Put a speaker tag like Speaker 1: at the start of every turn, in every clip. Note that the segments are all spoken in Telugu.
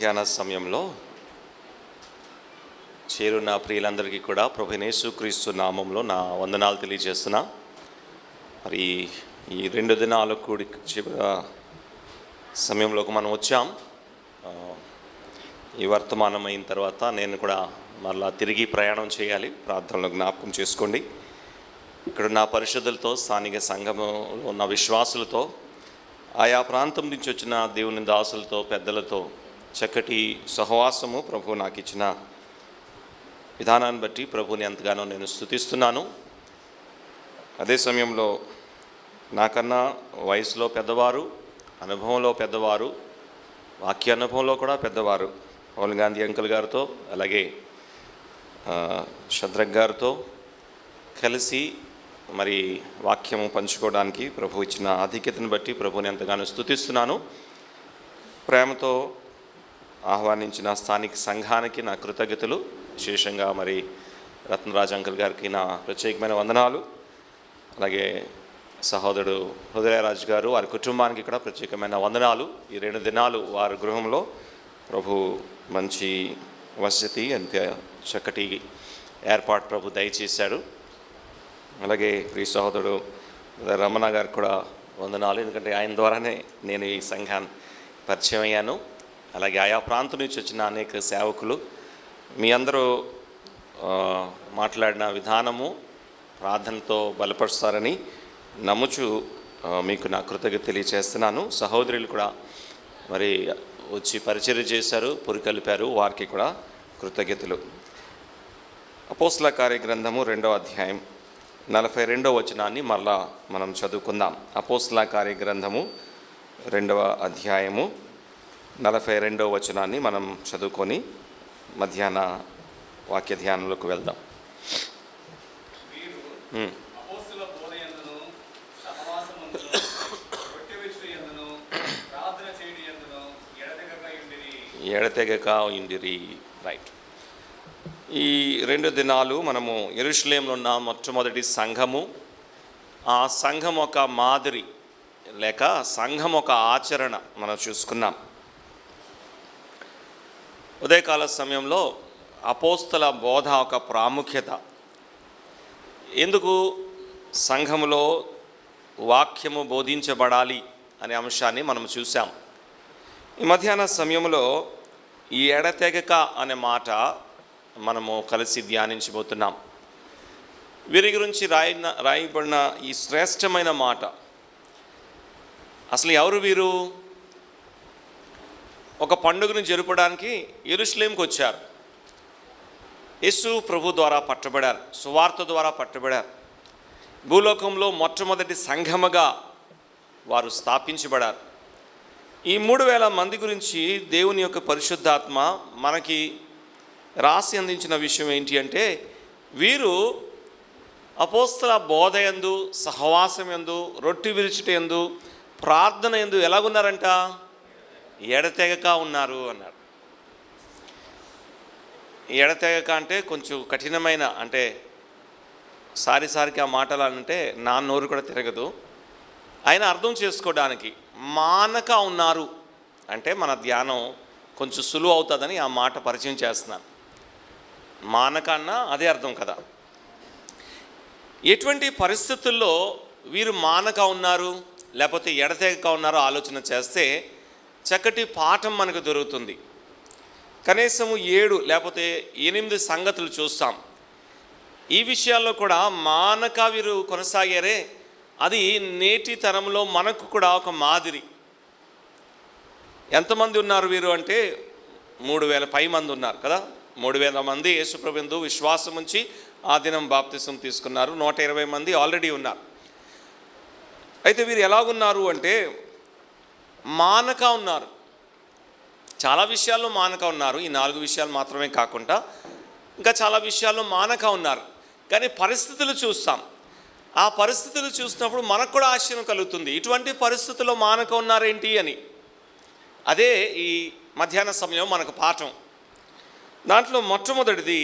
Speaker 1: ధ్యాన సమయంలో చేరున్న ప్రియులందరికీ కూడా ప్రభువైన యేసుక్రీస్తు నామంలో నా వందనాలు తెలియజేస్తున్నా. మరి ఈ 2 దినాల కూడి సమయంలోకి మనం వచ్చాం. ఈ వర్తమానం అయిన తర్వాత నేను కూడా మరలా తిరిగి ప్రయాణం చేయాలి. ప్రార్థనలో జ్ఞాపకం చేసుకోండి. ఇక్కడ నా పరిశుద్ధులతో, స్థానిక సంఘంలో ఉన్న విశ్వాసులతో, ఆయా ప్రాంతం నుంచి వచ్చిన దేవుని దాసులతో, పెద్దలతో చక్కటి సహవాసము ప్రభు నాకు ఇచ్చిన విధానాన్ని బట్టి ప్రభుని ఎంతగానో నేను స్తుతిస్తున్నాను. అదే సమయంలో నాకన్నా వయసులో పెద్దవారు, అనుభవంలో పెద్దవారు, వాక్య అనుభవంలో కూడా పెద్దవారు పవన్ గాంధీ అంకుల్ గారితో, అలాగే శద్రక్ గారితో కలిసి మరి వాక్యము పంచుకోవడానికి ప్రభు ఇచ్చిన ఆధిక్యతను బట్టి ప్రభుని ఎంతగానో స్తుతిస్తున్నాను. ప్రేమతో ఆహ్వానించిన స్థానిక సంఘానికి నా కృతజ్ఞతలు. విశేషంగా మరి రత్నరాజ్ అంకుల్ గారికి నా ప్రత్యేకమైన వందనాలు. అలాగే సహోదరుడు హృదయరాజ్ గారు, వారి కుటుంబానికి కూడా ప్రత్యేకమైన వందనాలు. ఈ 2 దినాలు వారి గృహంలో ప్రభు మంచి వసతి, అంత చక్కటి ఏర్పాటు ప్రభు దయచేశాడు. అలాగే ప్రియ సహోదరుడు రమణ గారికి కూడా వందనాలు. ఎందుకంటే ఆయన ద్వారానే నేను ఈ సంఘాన్ని పరిచయం అయ్యాను. అలాగే ఆయా ప్రాంతం నుంచి వచ్చిన అనేక సేవకులు, మీ అందరూ మాట్లాడిన విధానము ప్రార్థనతో బలపరుస్తారని నమ్ముచు మీకు నా కృతజ్ఞత తెలియజేస్తున్నాను. సహోదరులు కూడా మరి వచ్చి పరిచర్య చేశారు, పురికలిపారు, వారికి కూడా కృతజ్ఞతలు. అపోస్తల కార్యగ్రంథము 2వ అధ్యాయం 42వ వచనాన్ని మరలా మనం చదువుకుందాం. అపోస్తల కార్యగ్రంథము 2వ అధ్యాయము 42వ వచనాన్ని మనం చదువుకొని మధ్యాహ్న వాక్య ధ్యానంలోకి వెళ్దాం. ఎడతెగక ఉండిరి. రైట్. ఈ 2 దినాలు మనము యెరూషలేములో ఉన్న మొట్టమొదటి సంఘము, ఆ సంఘం ఒక మాదిరి లేక సంఘం ఒక ఆచరణ మనం చూసుకున్నాం. ఉదయకాల సమయంలో అపోస్తల బోధ ఒక ప్రాముఖ్యత, ఎందుకు సంఘములో వాక్యము బోధించబడాలి అనే అంశాన్ని మనం చూసాం. ఈ మధ్యాహ్న సమయంలో ఈ ఎడతెగక అనే మాట మనము కలిసి ధ్యానించబోతున్నాం. వీరి గురించి రాయబడిన ఈ శ్రేష్టమైన మాట, అసలు ఎవరు వీరు? ఒక పండుగను జరపడానికి యెరూషలేముకు వచ్చారు. యేసు ప్రభు ద్వారా పట్టబడారు, సువార్త ద్వారా పట్టబడారు. భూలోకంలో మొట్టమొదటి సంఘముగా వారు స్థాపించబడారు. ఈ 3000 మంది గురించి దేవుని యొక్క పరిశుద్ధాత్మ మనకి రాసి అందించిన విషయం ఏంటి అంటే, వీరు అపోస్తల బోధ యందు, సహవాసం యందు, రొట్టె విరుచుట యందు, ప్రార్థన యందు ఎలాగున్నారంట? ఎడతెగక ఉన్నారు అన్నారు. ఎడతెగక అంటే కొంచెం కఠినమైన, అంటే సారికి ఆ మాటలు అంటే నా నోరు కూడా తిరగదు. ఆయన అర్థం చేసుకోవడానికి మానక ఉన్నారు అంటే మన ధ్యానం కొంచెం సులువు అవుతుందని ఆ మాట పరిచయం చేస్తున్నాను. మానక అన్నా అదే అర్థం కదా. ఎటువంటి పరిస్థితుల్లో వీరు మానక ఉన్నారు లేకపోతే ఎడతెగక ఉన్నారో ఆలోచన చేస్తే చక్కటి పాఠం మనకు దొరుకుతుంది. కనీసము 7 లేకపోతే 8 సంగతులు చూస్తాం. ఈ విషయాల్లో కూడా మానక వీరు కొనసాగారే, అది నేటి తరంలో మనకు కూడా ఒక మాదిరి. ఎంతమంది ఉన్నారు వీరు అంటే 3000 పై మంది ఉన్నారు కదా. 3000 మంది యేసుప్రభువునందు విశ్వాసం ఉంచి ఆ దినం బాప్తిసం తీసుకున్నారు. 120 మంది ఆల్రెడీ ఉన్నారు. అయితే వీరు ఎలాగున్నారు అంటే మానక ఉన్నారు. చాలా విషయాల్లో మానక ఉన్నారు. ఈ 4 విషయాలు మాత్రమే కాకుండా ఇంకా చాలా విషయాల్లో మానక ఉన్నారు. కానీ పరిస్థితులు చూస్తాం. ఆ పరిస్థితులు చూసినప్పుడు మనకు కూడా ఆశ్చర్యం కలుగుతుంది, ఇటువంటి పరిస్థితుల్లో మానక ఉన్నారేంటి అని. అదే ఈ మధ్యాహ్న సమయం మనకు పాఠం. దాంట్లో మొట్టమొదటిది,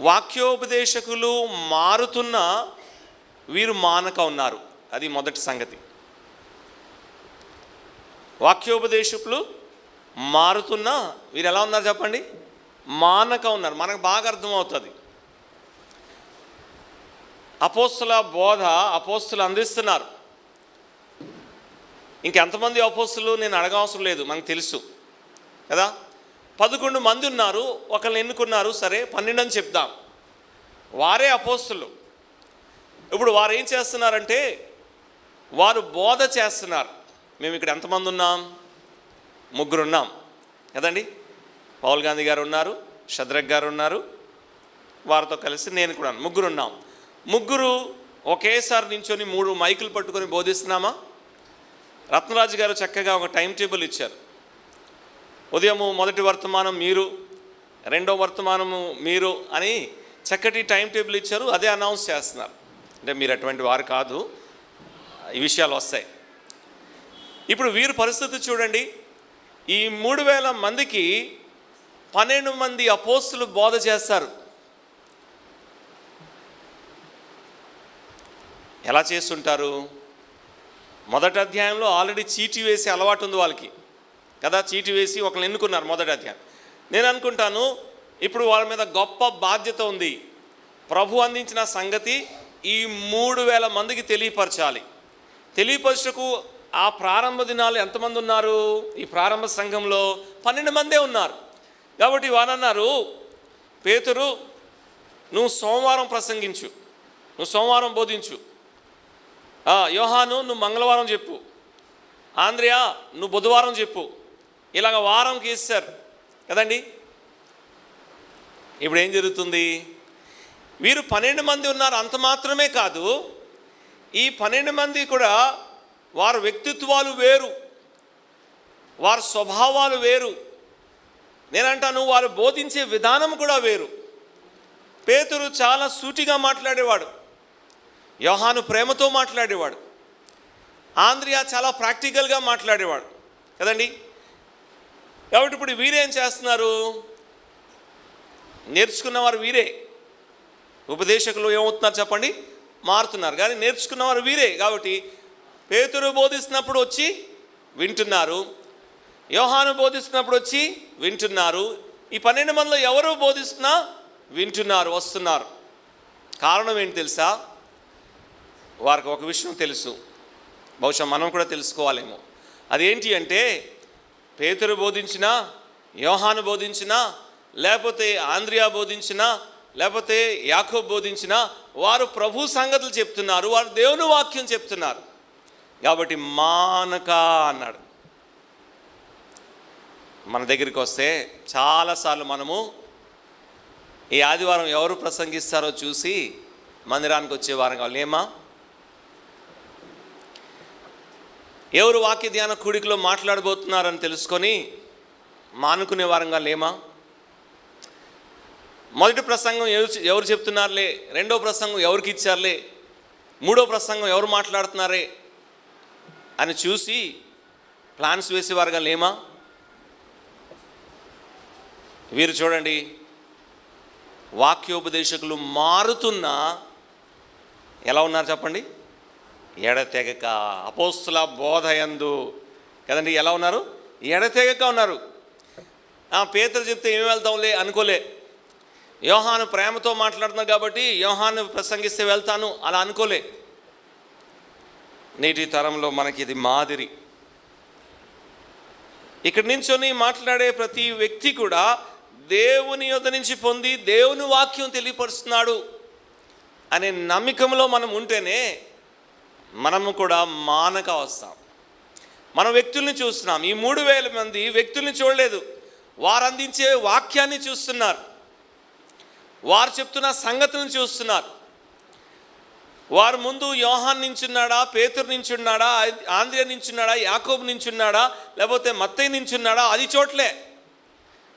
Speaker 1: వాక్యోపదేశకులు మారుతున్న వీరు మానక ఉన్నారు. అది మొదటి సంగతి. వాక్యోపదేశకులు మారుతున్నా వీరు ఎలా ఉన్నారు చెప్పండి? మానక ఉన్నారు. మనకు బాగా అర్థమవుతుంది. అపోస్తుల బోధ అపోస్తులు అందిస్తున్నారు. ఇంకెంతమంది అపోస్తులు నేను అడగవసరం లేదు, మనకు తెలుసు కదా. 11 మంది ఉన్నారు, ఒకళ్ళని ఎన్నుకున్నారు, సరే 12 అని చెప్దాం. వారే అపోస్తులు. ఇప్పుడు వారు ఏం చేస్తున్నారంటే వారు బోధ చేస్తున్నారు. మేము ఇక్కడ ఎంతమంది ఉన్నాం? 3 ఉన్నాం కదండి. పౌల్ గాంధీ గారు ఉన్నారు, షద్రక్ గారు ఉన్నారు, వారితో కలిసి నేను కూడా 3 ఉన్నాం. 3 ఒకేసారి నించొని 3 మైకులు పట్టుకొని బోధిస్తున్నామా? రత్నరాజు గారు చక్కగా ఒక టైం టేబుల్ ఇచ్చారు. ఉదయము మొదటి వర్తమానం మీరు, రెండో వర్తమానము మీరు అని చక్కటి టైం టేబుల్ ఇచ్చారు. అదే అనౌన్స్ చేస్తున్నారు. అంటే మీరు అటువంటి వారు కాదు, ఈ విషయాలు వస్తాయి. ఇప్పుడు వీరి పరిస్థితి చూడండి. ఈ 3000 మందికి 12 మంది అపోస్తులు బోధ చేస్తారు. ఎలా చేస్తుంటారు? మొదటి అధ్యాయంలో ఆల్రెడీ చీటీ వేసి అలవాటు ఉంది వాళ్ళకి కదా. చీటీ వేసి ఒకళ్ళు ఎన్నుకున్నారు మొదటి అధ్యాయం. నేను అనుకుంటాను ఇప్పుడు వాళ్ళ మీద గొప్ప బాధ్యత ఉంది. ప్రభు అందించిన సంగతి ఈ 3000 మందికి తెలియపరచాలి. తెలియపరచకు ఆ ప్రారంభ దినాలు ఎంతమంది ఉన్నారు? ఈ ప్రారంభ సంఘంలో 12 మందే ఉన్నారు. కాబట్టి వారు అన్నారు, పేతురు నువ్వు సోమవారం ప్రసంగించు, నువ్వు సోమవారం బోధించు. యోహాను నువ్వు మంగళవారం చెప్పు. ఆంద్రియా నువ్వు బుధవారం చెప్పు. ఇలాగ వారంకి ఇస్తారు కదండి. ఇప్పుడు ఏం జరుగుతుంది? వీరు 12 మంది ఉన్నారు. అంత మాత్రమే కాదు, ఈ 12 మంది కూడా వారి వ్యక్తిత్వాలు వేరు, వారి స్వభావాలు వేరు. నేనంటాను వారు బోధించే విధానం కూడా వేరు. పేతురు చాలా సూటిగా మాట్లాడేవాడు, యోహాను ప్రేమతో మాట్లాడేవాడు, ఆంద్రియా చాలా ప్రాక్టికల్గా మాట్లాడేవాడు కదండి. కాబట్టి ఇప్పుడు వీరేం చేస్తున్నారు? నేర్చుకున్నవారు వీరే. ఉపదేశకులు ఏమవుతున్నారు చెప్పండి? మారుతున్నారు. కానీ నేర్చుకున్నవారు వీరే. కాబట్టి పేతురు బోధిస్తున్నప్పుడు వచ్చి వింటున్నారు, యోహాను బోధిస్తున్నప్పుడు వచ్చి వింటున్నారు. ఈ 12 మందిలో ఎవరు బోధిస్తున్నా వింటున్నారు, వస్తున్నారు. కారణం ఏంటి తెలుసా? వారికి ఒక విషయం తెలుసు, బహుశా మనం కూడా తెలుసుకోవాలేమో. అదేంటి అంటే పేతురు బోధించినా, యోహాను బోధించినా, లేకపోతే ఆంద్రియా బోధించినా, లేకపోతే యాకోబు బోధించినా వారు ప్రభు సంగతులు చెప్తున్నారు, వారు దేవుని వాక్యం చెప్తున్నారు. కాబట్టి మానక అన్నాడు. మన దగ్గరికి వస్తే చాలాసార్లు మనము ఈ ఆదివారం ఎవరు ప్రసంగిస్తారో చూసి మందిరానికి వచ్చే వారం కావాలి. ఏమా ఎవరు వాక్య ధ్యాన కూడికలో మాట్లాడబోతున్నారని తెలుసుకొని మానుకునే వారంగా లేమా? మొదటి ప్రసంగం ఎవరు చెప్తున్నారులే, రెండో ప్రసంగం ఎవరికి ఇచ్చారులే, మూడో ప్రసంగం ఎవరు మాట్లాడుతున్నారే అని చూసి ప్లాన్స్ వేసేవారుగా లేమా? వీరు చూడండి, వాక్యోపదేశకులు మారుతున్నా ఎలా ఉన్నారు చెప్పండి? ఎడతెగక అపోస్తుల బోధయందు కదండి. ఎలా ఉన్నారు? ఎడతెగక ఉన్నారు. పేతురు చెప్తే ఏమి వెళ్తాంలే అనుకోలే. యోహాను ప్రేమతో మాట్లాడుతున్నారు కాబట్టి యోహాను ప్రసంగిస్తే వెళ్తాను అలా అనుకోలే. నేటి తరంలో మనకి ఇది మాదిరి. ఇక్కడి నుంచొని మాట్లాడే ప్రతి వ్యక్తి కూడా దేవుని యొద్ద నుంచి పొంది దేవుని వాక్యం తెలియపరుస్తున్నాడు అనే నమ్మకంలో మనం ఉంటేనే మనము కూడా మానక వస్తాం. మనం వ్యక్తుల్ని చూస్తున్నాం. ఈ 3000 మంది వ్యక్తుల్ని చూడలేదు, వారు అందించే వాక్యాన్ని చూస్తున్నారు, వారు చెప్తున్న సంగతులను చూస్తున్నారు. వారు ముందు యోహాన్ నించున్నాడా, పేతురు నించున్నాడా, ఆంద్రియా నించున్నాడా, యాకోబు నించున్నాడా, లేకపోతే మత్తయి నించున్నాడా, అది చోట్లే.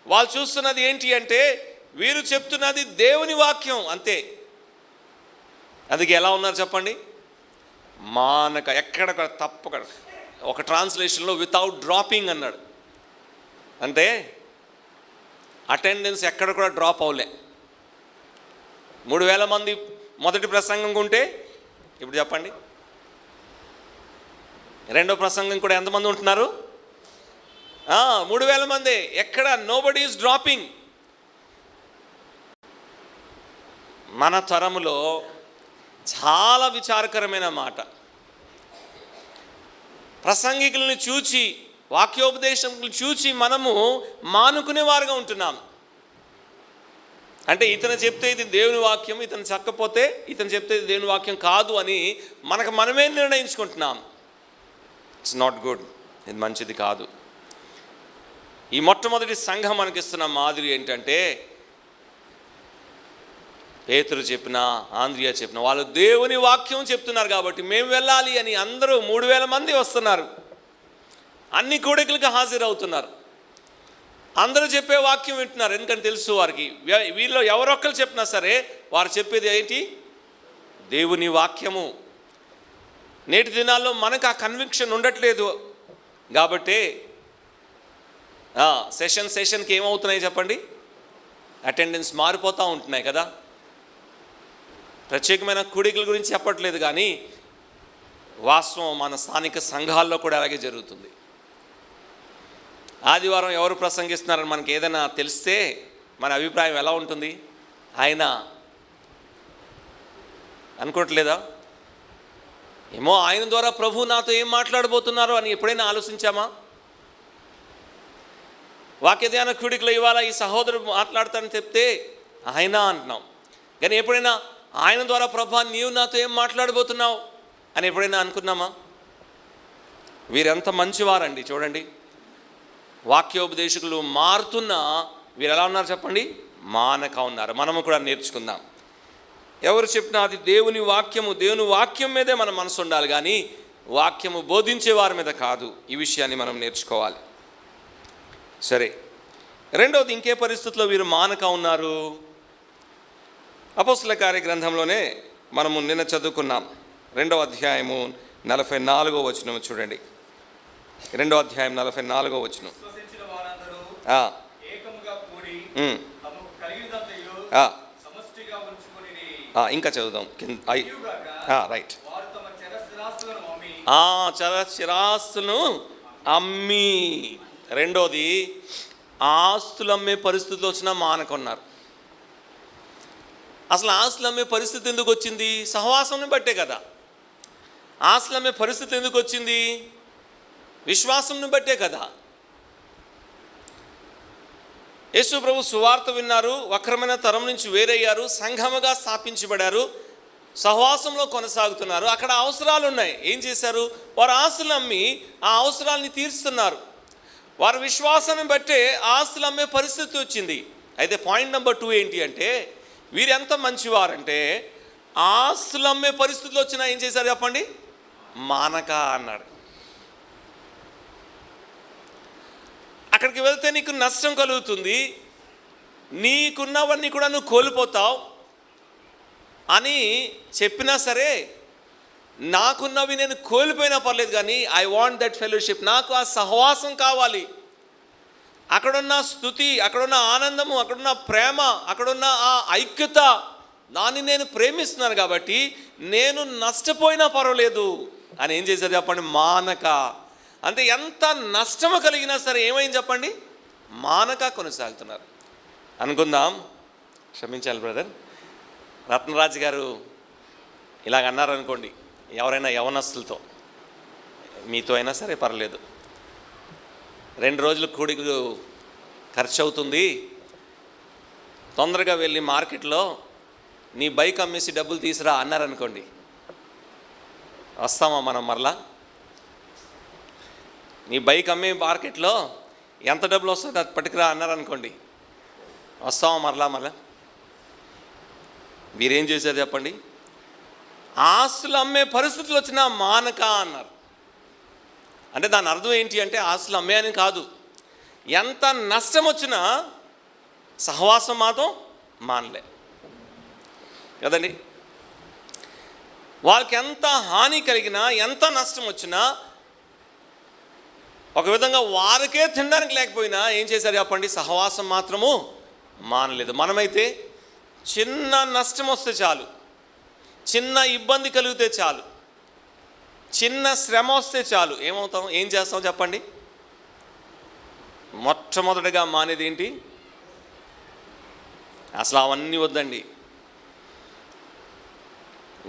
Speaker 1: వాళ్ళు చూస్తున్నది ఏంటి అంటే వీరు చెప్తున్నది దేవుని వాక్యం అంతే. అందుకే ఎలా ఉన్నారు చెప్పండి? మానక, ఎక్కడ తప్పక. ఒక ట్రాన్స్లేషన్లో వితౌట్ డ్రాపింగ్ అన్నాడు. అంటే అటెండెన్స్ ఎక్కడ కూడా డ్రాప్ అవలే. 3000 మంది మొదటి ప్రసంగం ఉంటే ఇప్పుడు చెప్పండి, రెండో ప్రసంగం కూడా ఎంతమంది ఉంటున్నారు? 3,000 మంది. ఎక్కడ నోబడీ ఈజ్ డ్రాపింగ్. మన తరములో చాలా విచారకరమైన మాట, ప్రసంగికుల్ని చూచి వాక్యోపదేశకులు చూచి మనము మానుకునే వారుగా ఉంటున్నాం. అంటే ఇతను చెప్తే ఇది దేవుని వాక్యం, ఇతను చెప్పకపోతే ఇతను చెప్తే ఇది దేవుని వాక్యం కాదు అని మనకు మనమే నిర్ణయించుకుంటున్నాం. It's not good. ఇది మంచిది కాదు. ఈ మొట్టమొదటి సంఘం మనకిస్తున్న మాదిరి ఏంటంటే, పేతురు చెప్పినా ఆంద్రియా చెప్పినా వాళ్ళు దేవుని వాక్యం చెప్తున్నారు కాబట్టి మేము వెళ్ళాలి అని అందరూ 3,000 మంది వస్తున్నారు. అన్ని కూడికలకు హాజరవుతున్నారు. అందరూ చెప్పే వాక్యం వింటున్నారు. ఎందుకంటే తెలుసు వారికి, వీళ్ళు ఎవరొక్కరు చెప్పినా సరే వారు చెప్పేది ఏంటి? దేవుని వాక్యము. నేటి దినాల్లో మనకు ఆ కన్విక్షన్ ఉండట్లేదు కాబట్టి సెషన్కి ఏమవుతున్నాయి చెప్పండి? అటెండెన్స్ మారిపోతూ ఉంటున్నాయి కదా. ప్రత్యేకమైన కూడికల గురించి చెప్పట్లేదు, కానీ వాస్తవం మన స్థానిక సంఘాల్లో కూడా అలాగే జరుగుతుంది. ఆదివారం ఎవరు ప్రసంగిస్తున్నారని మనకి ఏదైనా తెలిస్తే మన అభిప్రాయం ఎలా ఉంటుంది? ఆయన అనుకోవట్లేదా? ఏమో ఆయన ద్వారా ప్రభు నాతో ఏం మాట్లాడబోతున్నారో అని ఎప్పుడైనా ఆలోచించామా? వాక్య ధ్యాన కూడికలో ఇవాళ ఈ సహోదరుడు మాట్లాడతానని చెప్తే ఆయన అంటున్నాం, కానీ ఎప్పుడైనా ఆయన ద్వారా ప్రభు నీవు నాతో ఏం మాట్లాడబోతున్నావు అని ఎప్పుడైనా అనుకున్నామా? వీరెంత మంచివారండి చూడండి. వాక్యోపదేశకులు మారుతున్నా వీరు ఎలా ఉన్నారు చెప్పండి? మానక ఉన్నారు. మనము కూడా నేర్చుకుందాం. ఎవరు చెప్పినా అది దేవుని వాక్యము, దేవుని వాక్యం మీదే మన మనసు ఉండాలి, కానీ వాక్యము బోధించే వారి మీద కాదు. ఈ విషయాన్ని మనం నేర్చుకోవాలి. సరే, రెండవది, ఇంకే పరిస్థితుల్లో వీరు మానక ఉన్నారు? అపోస్తల కార్య గ్రంథంలోనే మనము నిన్న చదువుకున్నాం. 2వ అధ్యాయము 44వ వచనం చూడండి. 2వ అధ్యాయం 44వ వచనం. ఇంకా చదువుదాం. రైట్. చరస్థిరాస్తులను అమ్మి, రెండోది ఆస్తులు అమ్మే పరిస్థితులు వచ్చినా మానకున్నారు. అసలు ఆస్తులు అమ్మే పరిస్థితి ఎందుకు వచ్చింది? సహవాసం బట్టే కదా. ఆస్తులు అమ్మే పరిస్థితి ఎందుకు వచ్చింది? విశ్వాసం బట్టే కదా. యేసు ప్రభు సువార్త విన్నారు, వక్రమైన తరం నుంచి వేరయ్యారు, సంఘముగా స్థాపించబడారు, సహవాసంలో కొనసాగుతున్నారు. అక్కడ అవసరాలు ఉన్నాయి. ఏం చేశారు? వారు ఆస్తులు అమ్మి ఆ అవసరాలని తీరుస్తున్నారు. వారి విశ్వాసాన్ని బట్టే ఆస్తులు అమ్మే పరిస్థితి వచ్చింది. అయితే పాయింట్ నెంబర్ 2 ఏంటి అంటే, వీరు ఎంత మంచివారంటే ఆస్తులు అమ్మే పరిస్థితులు వచ్చినా ఏం చేశారు చెప్పండి? మానక అన్నాడు. అక్కడికి వెళ్తే నీకు నష్టం కలుగుతుంది, నీకున్నవన్నీ కూడా నువ్వు కోల్పోతావు అని చెప్పినా సరే, నాకున్నవి నేను కోల్పోయినా పర్లేదు, కానీ ఐ వాంట్ దట్ ఫెలోషిప్, నాకు ఆ సహవాసం కావాలి. అక్కడున్న స్తుతి, అక్కడున్న ఆనందము, అక్కడున్న ప్రేమ, అక్కడున్న ఆ ఐక్యత, దాన్ని నేను ప్రేమిస్తున్నాను కాబట్టి నేను నష్టపోయినా పర్వాలేదు అని ఏం చేశారు చెప్పండి? మానక. అంటే ఎంత నష్టము కలిగినా సరే ఏమైంది చెప్పండి? మానక కొనసాగుతున్నారు. అనుకుందాం, క్షమించాలి బ్రదర్, రత్నరాజు గారు ఇలాగ అన్నారనుకోండి, ఎవరైనా యవనస్తులతో, మీతో అయినా సరే పర్లేదు, 2 రోజులు కూడికలు ఖర్చు అవుతుంది, తొందరగా వెళ్ళి మార్కెట్లో నీ బైక్ అమ్మేసి డబ్బులు తీసురా అన్నారనుకోండి, వస్తామా మనం మరలా? నీ బైక్ అమ్మే మార్కెట్లో ఎంత డబ్బులు వస్తుంది అది పట్టుకురా అన్నారనుకోండి, వస్తామా మరలా? వీరేం చేశారు చెప్పండి? ఆస్తులు అమ్మే పరిస్థితులు వచ్చినా మానక అన్నారు. అంటే దాని అర్థం ఏంటి అంటే, ఆస్తులు అమ్మేయని కాదు, ఎంత నష్టం వచ్చినా సహవాసం మాత్రం మానలే కదండి. వాళ్ళకి ఎంత హాని కలిగినా, ఎంత నష్టం వచ్చినా, ఒక విధంగా వారికే తినడానికి లేకపోయినా ఏం చేశారు చెప్పండి? సహవాసం మాత్రము మానలేదు. మనమైతే చిన్న నష్టం వస్తే చాలు, చిన్న ఇబ్బంది కలిగితే చాలు, చిన్న శ్రమ వస్తే చాలు, ఏమవుతాం? ఏం చేస్తాం చెప్పండి? మొట్టమొదటిగా మానేది ఏంటి? అసలు అవన్నీ వద్దండి.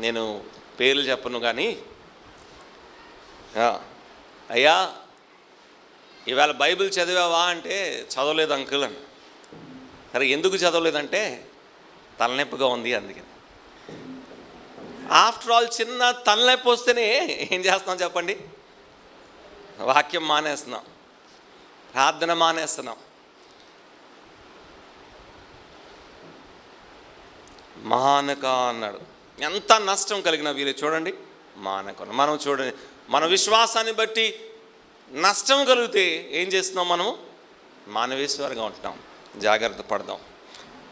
Speaker 1: నేను పేర్లు చెప్పను కానీ, అయ్యా ఇవాళ బైబిల్ చదివావా అంటే చదవలేదు అంకుల్ అని. సరే ఎందుకు చదవలేదంటే తలనొప్పిగా ఉంది అందుకని. ఆఫ్టర్ ఆల్ చిన్న తలనొప్పి వస్తేనే ఏం చేస్తున్నాం చెప్పండి? వాక్యం మానేస్తున్నాం, ప్రార్థన మానేస్తున్నాం. మానక అన్నాడు. ఎంత నష్టం కలిగిన వీరు చూడండి, మానక. మనం చూడండి, మన విశ్వాసాన్ని బట్టి నష్టం కలిగితే ఏం చేస్తున్నాం? మనము మానవేశ్వరంగా ఉంటున్నాం. జాగ్రత్త పడదాం.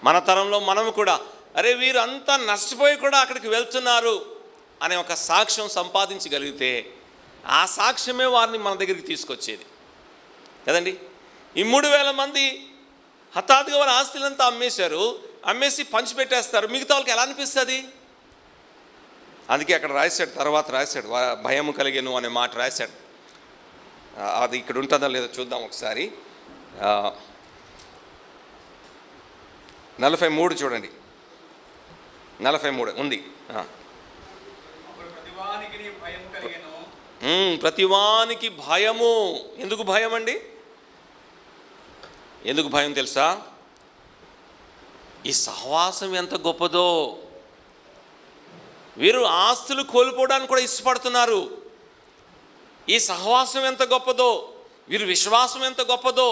Speaker 1: మన తరంలో మనము కూడా అరే వీరు అంతా నష్టపోయి కూడా అక్కడికి వెళ్తున్నారు అనే ఒక సాక్ష్యం సంపాదించగలిగితే ఆ సాక్ష్యమే వారిని మన దగ్గరికి తీసుకొచ్చేది కదండి. ఈ 3,000 మంది హఠాత్తుగా వారి ఆస్తులంతా అమ్మేశారు, అమ్మేసి పంచిపెట్టేస్తారు. మిగతా వాళ్ళకి ఎలా అనిపిస్తుంది? అందుకే అక్కడ రాశాడు, తర్వాత రాశాడు, భయము కలిగెను అనే మాట రాశాడు. అది ఇక్కడ ఉంటుందో లేదో చూద్దాం ఒకసారి. 43 చూడండి, 43 ఉంది. ప్రతివానికి భయము. ఎందుకు భయం అండి? ఎందుకు భయం తెలుసా? ఈ సహవాసం ఎంత గొప్పదో. వీరు ఆస్తులు కోల్పోవడానికి కూడా ఇష్టపడుతున్నారు. ఈ సహవాసం ఎంత గొప్పదో, వీరు విశ్వాసం ఎంత గొప్పదో.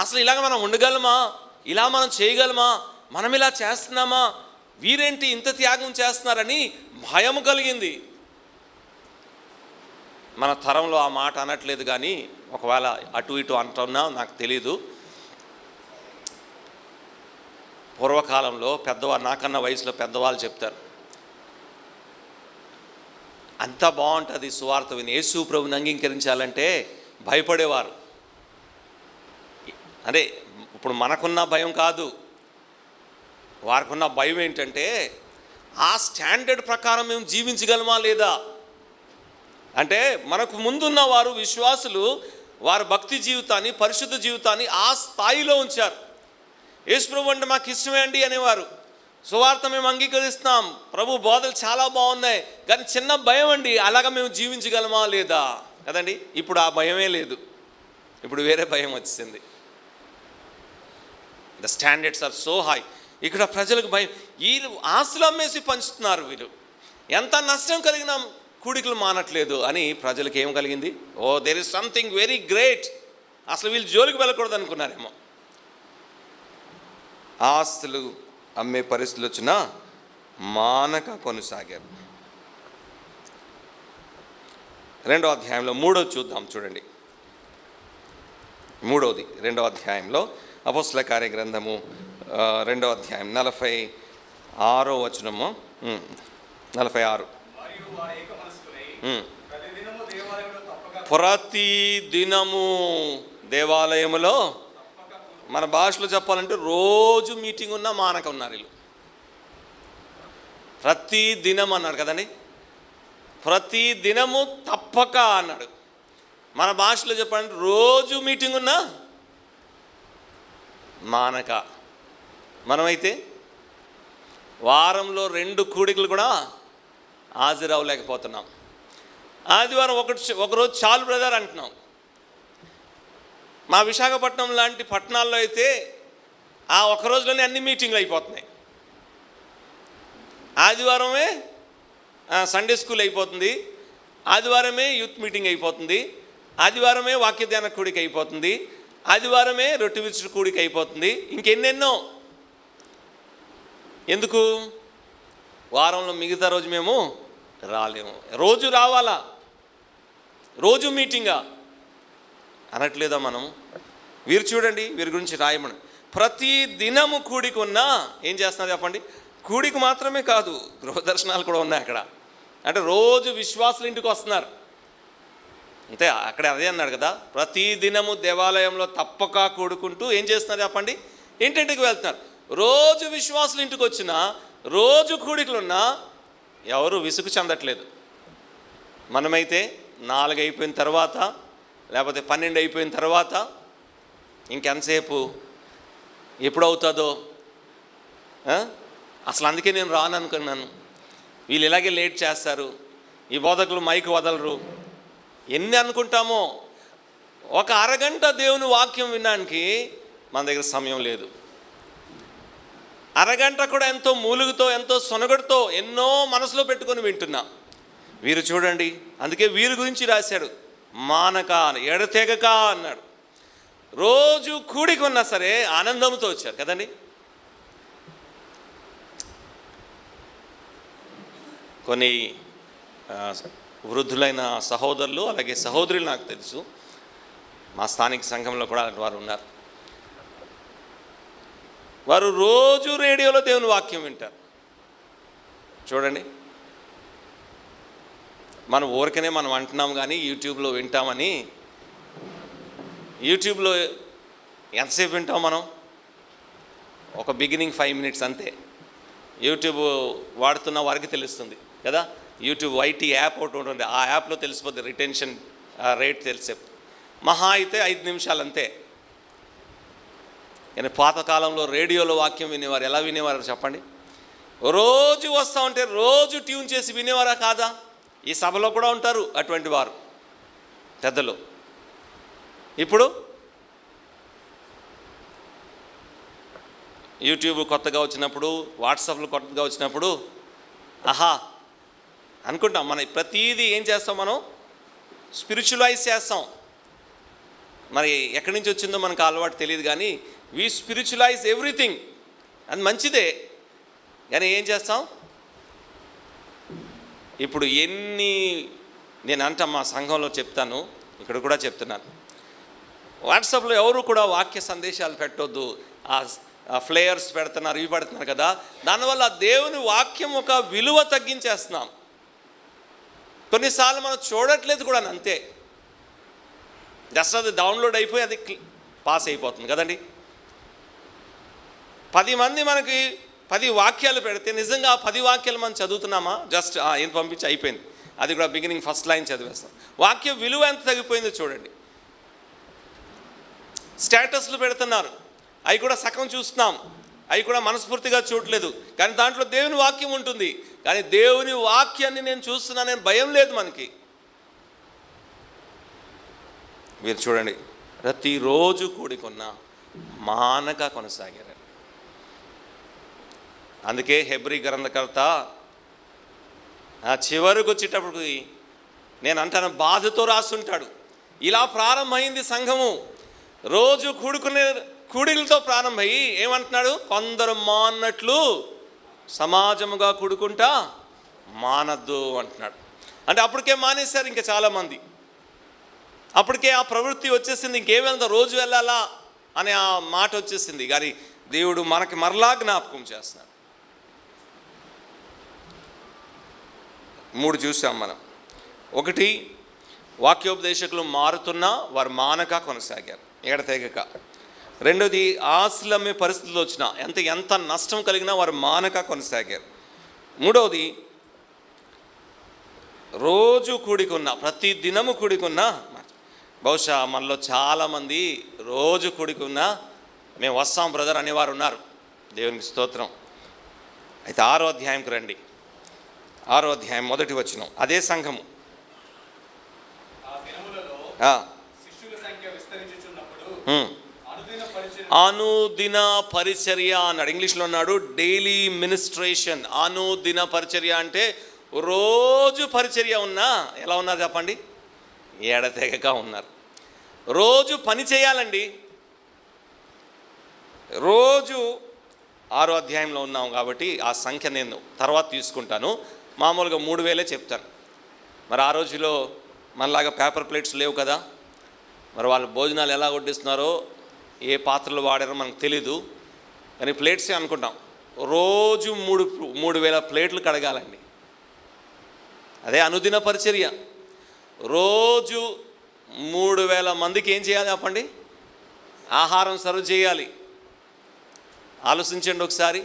Speaker 1: అసలు ఇలాగ మనం ఉండగలమా? ఇలా మనం చేయగలమా? మనం ఇలా చేస్తున్నామా? వీరేంటి ఇంత త్యాగం చేస్తున్నారని భయం కలిగింది. మన తరంలో ఆ మాట అనట్లేదు కానీ ఒకవేళ అటు ఇటు అంటున్నా నాకు తెలీదు. పూర్వకాలంలో పెద్దవాళ్ళు, నాకన్నా వయసులో పెద్దవాళ్ళు చెప్తారు, అంతా బాగుంటుంది సువార్త విని. యేసు ప్రభుని అంగీకరించాలంటే భయపడేవారు. అదే ఇప్పుడు మనకున్న భయం కాదు, వారికున్న భయం ఏంటంటే ఆ స్టాండర్డ్ ప్రకారం మేము జీవించగలమా లేదా. అంటే మనకు ముందున్న వారు విశ్వాసులు వారి భక్తి జీవితాన్ని, పరిశుద్ధ జీవితాన్ని ఆ స్థాయిలో ఉంచారు. యేసు ప్రభు అంటే మాకు ఇష్టమే అండి అనేవారు. సువార్త మేము అంగీకరిస్తాం, ప్రభు బోధలు చాలా బాగున్నాయి, కానీ చిన్న భయం అండి, అలాగా మేము జీవించగలమా లేదా కదండి. ఇప్పుడు ఆ భయమే లేదు, ఇప్పుడు వేరే భయం వచ్చింది. The standards are so high. ఇక్కడ ప్రజలకు భయం. వీళ్ళు ఆస్తులు అమ్మేసి పంచుతున్నారు, వీరు ఎంత నష్టం కలిగినా కూడికలు మానట్లేదు అని ప్రజలకు ఏం కలిగింది? Oh there is something very great. అసలు వీళ్ళు జోలికి వెళ్ళకూడదు అనుకున్నారేమో. ఆస్తులు అమ్మే పరిస్థితులు వచ్చినా మానక కొనసాగారు. 2వ అధ్యాయంలో 3వ చూద్దాం చూడండి. 3వది 2వ అధ్యాయంలో అపోస్తల కార్య గ్రంథము 2వ అధ్యాయం 46వ వచనము 46. ప్రతి దినము దేవాలయములో, మన భాషలో చెప్పాలంటే రోజు మీటింగ్ ఉన్నా మానక ఉన్నారు వీళ్ళు. ప్రతి దినం అన్నాడు కదండి, ప్రతి దినము తప్పక అన్నాడు. మన భాషలో చెప్పాలంటే రోజు మీటింగ్ ఉన్నా మానక. మనమైతే వారంలో 2 కూడికలు కూడా హాజరవ్వలేకపోతున్నాం. ఆదివారం ఒకరోజు చాలు బ్రదర్ అంటున్నాం. మా విశాఖపట్నం లాంటి పట్టణాల్లో అయితే ఆ ఒక రోజులోనే అన్ని మీటింగ్లు అయిపోతున్నాయి. ఆదివారమే సండే స్కూల్ అయిపోతుంది, ఆదివారమే యూత్ మీటింగ్ అయిపోతుంది, ఆదివారమే వాక్య ధ్యాన కూడిక అయిపోతుంది, ఆదివారమే రొట్టె విరుచుట కూడిక అయిపోతుంది, ఇంకెన్నెన్నో. ఎందుకు? వారంలో మిగతా రోజు మేము రాలేము. రోజు రావాలా, రోజు మీటింగా అనట్లేదా మనం? వీరు చూడండి, వీరి గురించి రాయమని. ప్రతి దినము కూడిక ఉన్నా ఏం చేస్తున్నారు చెప్పండి? కూడిక మాత్రమే కాదు, గృహ దర్శనాలు కూడా ఉన్నాయి అక్కడ. అంటే రోజు విశ్వాసులు ఇంటికి వస్తున్నారు అంతే. అక్కడ అదే అన్నాడు కదా, ప్రతి దినము దేవాలయంలో తప్పక కూడుకుంటూ ఏం చేస్తున్నారు చెప్పండి? ఇంటింటికి వెళ్తున్నారు. రోజు విశ్వాసులు ఇంటికి వచ్చినా, రోజు కూడికలున్నా ఎవరు విసుగు చెందట్లేదు. మనమైతే 4 అయిపోయిన తర్వాత లేకపోతే 12 అయిపోయిన తర్వాత ఇంకెంతసేపు, ఎప్పుడవుతుందో, అసలు అందుకే నేను రాను అనుకున్నాను, వీళ్ళు ఇలాగే లేట్ చేస్తారు, ఈ బోధకులు మైక్ వదలరు, ఎన్ని అనుకుంటామో. ఒక అరగంట దేవుని వాక్యం వినడానికి మన దగ్గర సమయం లేదు. అరగంట కూడా ఎంతో మూలుగుతో, ఎంతో సొనగడుతో, ఎన్నో మనసులో పెట్టుకొని వింటున్నాం. వీరు చూడండి, అందుకే వీరి గురించి రాశాడు, మానక ఎడతెగక అన్నాడు. రోజు కూడికొన్నా సరే ఆనందంతో వచ్చారు కదండి. కొన్ని వృద్ధులైన సహోదరులు అలాగే సహోదరులు నాకు తెలుసు, మా స్థానిక సంఘంలో కూడా వారు ఉన్నారు. వారు రోజు రేడియోలో దేవుని వాక్యం వింటారు. చూడండి, మనం ఊరికనే మనం అంటున్నాం కానీ యూట్యూబ్లో వింటామని. యూట్యూబ్లో ఎంతసేపు వింటాం మనం? ఒక బిగినింగ్ 5 మినిట్స్ అంతే. యూట్యూబ్ వాడుతున్న వారికి తెలుస్తుంది కదా. యూట్యూబ్ వైటీ యాప్ ఒకటి ఉంటుంది, ఆ యాప్లో తెలిసిపోతుంది రిటెన్షన్ రేట్ తెలిసే. మహా అయితే 5 నిమిషాలు అంతే. కానీ పాతకాలంలో రేడియోలో వాక్యం వినేవారు. ఎలా వినేవారు చెప్పండి? రోజు వస్తూ ఉంటే రోజు ట్యూన్ చేసి వినేవారా కాదా? ఈ సభలో కూడా ఉంటారు అటువంటి వారు పెద్దలు. ఇప్పుడు యూట్యూబ్ కొత్తగా వచ్చినప్పుడు, వాట్సాప్లు కొత్తగా వచ్చినప్పుడు ఆహా అనుకుంటాం. మన ప్రతీదీ ఏం చేస్తాం? మనం స్పిరిచువలైజ్ చేస్తాం. మరి ఎక్కడి నుంచి వచ్చిందో మనకు అలవాటు తెలియదు, కానీ వీ స్పిరిచువలైజ్ ఎవ్రీథింగ్. అది మంచిదే, కానీ ఏం చేస్తాం? ఇప్పుడు నేను మా సంఘంలో చెప్తాను, ఇక్కడ కూడా చెప్తున్నాను, వాట్సాప్లో ఎవరు కూడా వాక్య సందేశాలు పెట్టొద్దు, ఆ ఫ్లేయర్స్ పెడుతున్నారు, ఇవి పెడుతున్నారు కదా. దానివల్ల దేవుని వాక్యం ఒక విలువ తగ్గించేస్తున్నాం. కొన్నిసార్లు మనం చూడట్లేదు కూడా, అంతే. జస్ట్ అది డౌన్లోడ్ అయిపోయి అది పాస్ అయిపోతుంది కదండి. 10 మంది మనకి 10 వాక్యాలు పెడితే నిజంగా 10 వాక్యాలు మనం చదువుతున్నామా? జస్ట్ ఏం పంపించి అయిపోయింది, అది కూడా బిగినింగ్ ఫస్ట్ లైన్ చదివేస్తాం. వాక్య విలువ ఎంత తగ్గిపోయిందో చూడండి. స్టేటస్లు పెడుతున్నారు, అవి కూడా సగం చూస్తున్నాం, అవి కూడా మనస్ఫూర్తిగా చూడలేదు, కానీ దాంట్లో దేవుని వాక్యం ఉంటుంది. కానీ దేవుని వాక్యాన్ని నేను చూస్తున్నానని భయం లేదు మనకి. మీరు చూడండి, ప్రతిరోజు కూడికొన్న మానక కొనసాగారు. అందుకే హెబ్రీ గ్రంథకర్త చివరికి వచ్చేటప్పుడు నేను అంటాను, బాధతో రాస్తుంటాడు. ఇలా ప్రారంభమైంది సంఘము, రోజు కూడిలతో ప్రారంభమయ్యి ఏమంటున్నాడు? కొందరు మాన్నట్లు సమాజముగా కూడుకుంటా మానద్దు అంటున్నాడు. అంటే అప్పటికే మానేశారు ఇంకా చాలామంది. అప్పటికే ఆ ప్రవృత్తి వచ్చేసింది, ఇంకేమైనా రోజు వెళ్ళాలా అనే ఆ మాట వచ్చేసింది. కానీ దేవుడు మనకి మరలా జ్ఞాపకం చేస్తున్నాడు. 3 చూసాం మనం. 1, వాక్యోపదేశకులు మారుతున్నా వారు మానక కొనసాగారు, ఎడతెగక. 2, ఆస్తులు అమ్మే పరిస్థితులు వచ్చినా, ఎంత నష్టం కలిగినా వారు మానక కొనసాగారు. 3, రోజు కూడికున్న, ప్రతి దినము కూడికున్న. బహుశా మనలో చాలామంది రోజు కూడికున్నా మేము వస్తాం బ్రదర్ అనేవారు ఉన్నారు. దేవునికి స్తోత్రం. అయితే 6వ అధ్యాయంకి రండి. 6వ అధ్యాయం 1వ వచనం. అదే సంఘము. అనుదిన పరిచర్య అన్నాడు. ఇంగ్లీష్లో అన్నాడు డైలీ మినిస్ట్రేషన్. అనుదిన పరిచర్య అంటే రోజు పరిచర్య ఉన్నా ఎలా ఉన్నారు చెప్పండి? ఎడతెగక ఉన్నారు. రోజు పని చేయాలండి. రోజు 6వ అధ్యాయంలో ఉన్నాం కాబట్టి ఆ సంఖ్య నేను తర్వాత తీసుకుంటాను. మామూలుగా 3000 చెప్తాను. మరి ఆ రోజులో మనలాగా పేపర్ ప్లేట్స్ లేవు కదా. మరి వాళ్ళు భోజనాలు ఎలా వడ్డిస్తున్నారో, ఏ పాత్రలు వాడారో మనకు తెలీదు, కానీ ప్లేట్సే అనుకుంటాం. రోజు 3000 ప్లేట్లు కడగాలండి. అదే అనుదిన పరిచర్య. రోజు 3000 మందికి ఏం చేయాలి చెప్పండి? ఆహారం సర్వ్ చేయాలి. ఆలోచించండి ఒకసారి.